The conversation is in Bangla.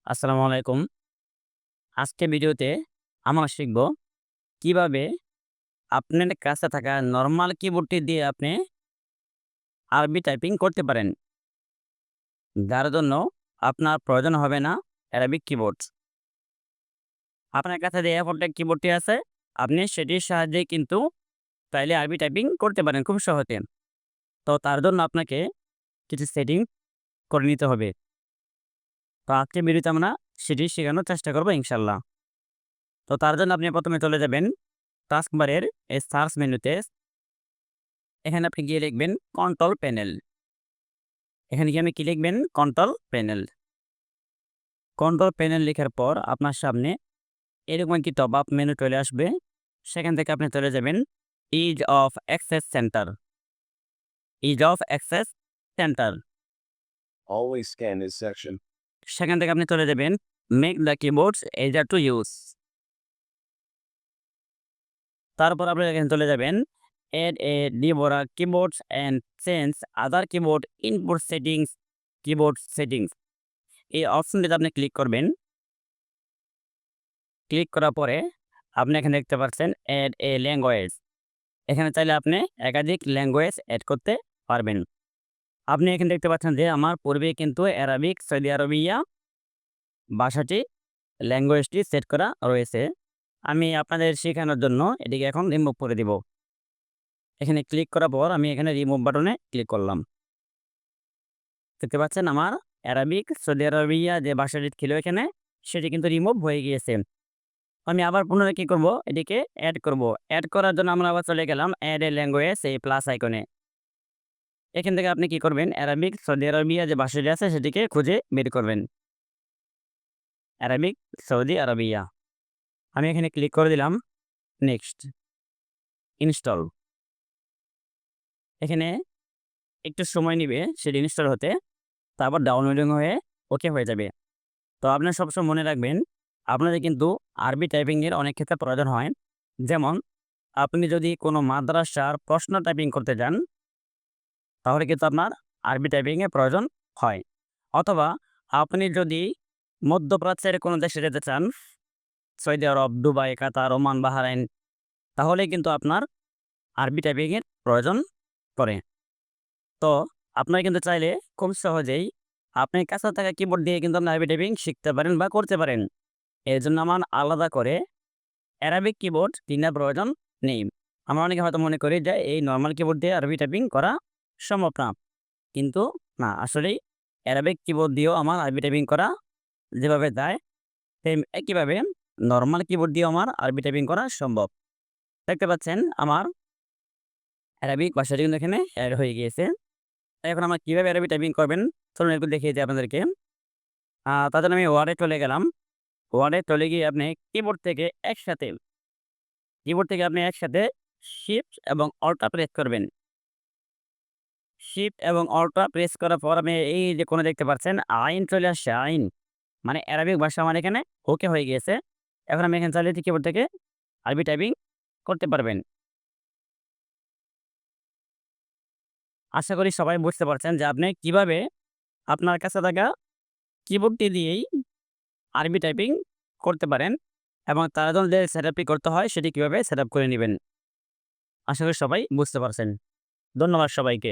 আসসালামু আলাইকুম। আজকে ভিডিওতে আমরা শিখব কিভাবে আপনার কাছে থাকা নরমাল কিবোর্ডটি দিয়ে আপনি আরবি টাইপিং করতে পারেন। যার জন্য আপনার প্রয়োজন হবে না অ্যারাবিক কিবোর্ড। আপনার কাছে যে A4 কিবোর্ডটি আছে, আপনি সেটির সাহায্যে কিন্তু চাইলে আরবি টাইপিং করতে পারেন খুব সহজে। তো তার জন্য আপনাকে কিছু সেটিং করে নিতে হবে। তো আজকের ভিডিওতে আমরা সেটি শেখানোর চেষ্টা করব ইনশাআল্লাহ। তো তার জন্য আপনি প্রথমে চলে যাবেন টাস্কবারের এই সার্চ মেনুতে। এখানে আপনি গিয়ে লিখবেন কন্ট্রোল প্যানেল। এখানে গিয়ে আপনি কি লিখবেন? Control panel. কন্ট্রোল প্যানেল লেখার পর আপনার সামনে এরকম একটি টপ আপ মেনু চলে আসবে। সেখান থেকে আপনি চলে যাবেন ease of access centre. Ease of access centre. Always scan this section. সেখান থেকে আপনি চলে যাবেন make the keyboards easier to use. তারপর আপনি এখানে চলে যাবেন এড এ ডিবোরা keyboards and change other keyboard input settings, keyboard settings. এই অপশনটিতে আপনি ক্লিক করবেন। ক্লিক করার পরে আপনি এখানে দেখতে পাচ্ছেন এড এ ল্যাঙ্গুয়েজ। এখানে চাইলে আপনি একাধিক ল্যাঙ্গুয়েজ এড করতে পারবেন। আপনি এখানে দেখতে পাচ্ছেন যে আমার পূর্বে কিন্তু অ্যারাবিক সৌদি আরবিয়া ভাষাটি ল্যাঙ্গুয়েজটি সেট করা রয়েছে। আমি আপনাদের শেখানোর জন্য এটিকে এখন রিমুভ করে দিব। এখানে ক্লিক করার পর আমি এখানে রিমুভ বাটনে ক্লিক করলাম। দেখতে পাচ্ছেন আমার অ্যারাবিক সৌদি আরবিয়া যে ভাষাটি ছিল এখানে, সেটি কিন্তু রিমুভ হয়ে গিয়েছে। আমি আবার পুনরায় কি করব? এটিকে এড করব। এড করার জন্য আমরা আবার চলে গেলাম এড এ ল্যাঙ্গুয়েজ এই প্লাস আইকনে। এখান থেকে আপনি কি করবেন? অ্যারাবিক সৌদি আরবিয়া যে ভাষাটি আছে সেটিকে খুঁজে বের করবেন। Arabic Saudi Arabia. আমি এখানে ক্লিক করে দিলাম নেক্সট, ইনস্টল। এখানে একটু সময় নিবে সেটি ইনস্টল হতে, তারপর ডাউনলোডিং হয়ে ওকে হয়ে যাবে। তো আপনারা সবসময় মনে রাখবেন, আপনাদের কিন্তু আরবি টাইপিংয়ের অনেক ক্ষেত্রে প্রয়োজন হয়। যেমন আপনি যদি কোনো মাদ্রাসার প্রশ্ন টাইপিং করতে যান, তাহলে কিন্তু আপনার আরবি টাইপিংয়ের প্রয়োজন হয়। অথবা আপনি যদি মধ্যপ্রাচ্যের কোনো দেশে যেতে চান, সৌদি আরব, দুবাই, কাতার, ওমান, বাহরাইন, তাহলে কিন্তু আপনার আরবি টাইপিংয়ের প্রয়োজন পড়ে। তো আপনারা কিন্তু চাইলে খুব সহজেই আপনার কাছে থাকা কিবোর্ড দিয়ে কিন্তু আপনি আরবি টাইপিং শিখতে পারেন বা করতে পারেন। এর জন্য আমার আলাদা করে অ্যারাবিক কিবোর্ড কেনার প্রয়োজন নেই। আমরা অনেকে হয়তো মনে করি যে এই নরমাল কিবোর্ড দিয়ে আরবি টাইপিং করা সম্ভব না। কিন্তু না, আসলেই অ্যারাবিক কিবোর্ড দিয়েও আমার আরবি টাইপিং করা যেভাবে যায়, সেম একইভাবে নরমাল কিবোর্ড দিয়েও আমার আরবি টাইপিং করা সম্ভব। দেখতে পাচ্ছেন আমার অ্যারাবিক ভাষাটি কিন্তু এখানে এড হয়ে গিয়েছে। এখন আমরা কিভাবে অ্যারাবিক টাইপিং করবেন চলুন একটু দেখিয়ে দিই আপনাদেরকে। তার জন্য আমি ওয়ার্ডে চলে গেলাম। ওয়ার্ডে চলে গিয়ে আপনি কিবোর্ড থেকে আপনি একসাথে শিফট এবং অল্টা প্রেস করবেন। শিফট এবং অল্টা প্রেস করার পর আপনি এই যে কোণে দেখতে পাচ্ছেন আইন চলে আসছে, আইন। মানে অ্যারাবিক ভাষা আমার এখানে ওকে হয়ে গিয়েছে। এখন আমি এখানে চাইলে কিবোর্ড থেকে আরবি টাইপিং করতে পারবেন। আশা করি সবাই বুঝতে পারছেন যে আপনি কিভাবে আপনার কাছে থাকা কিবোর্ডটি দিয়েই আরবি টাইপিং করতে পারেন এবং তার জন্য যে সেটআপটি করতে হয় সেটি কিভাবে সেটআপ করে নিবেন। আশা করি সবাই বুঝতে পারছেন। ধন্যবাদ সবাইকে।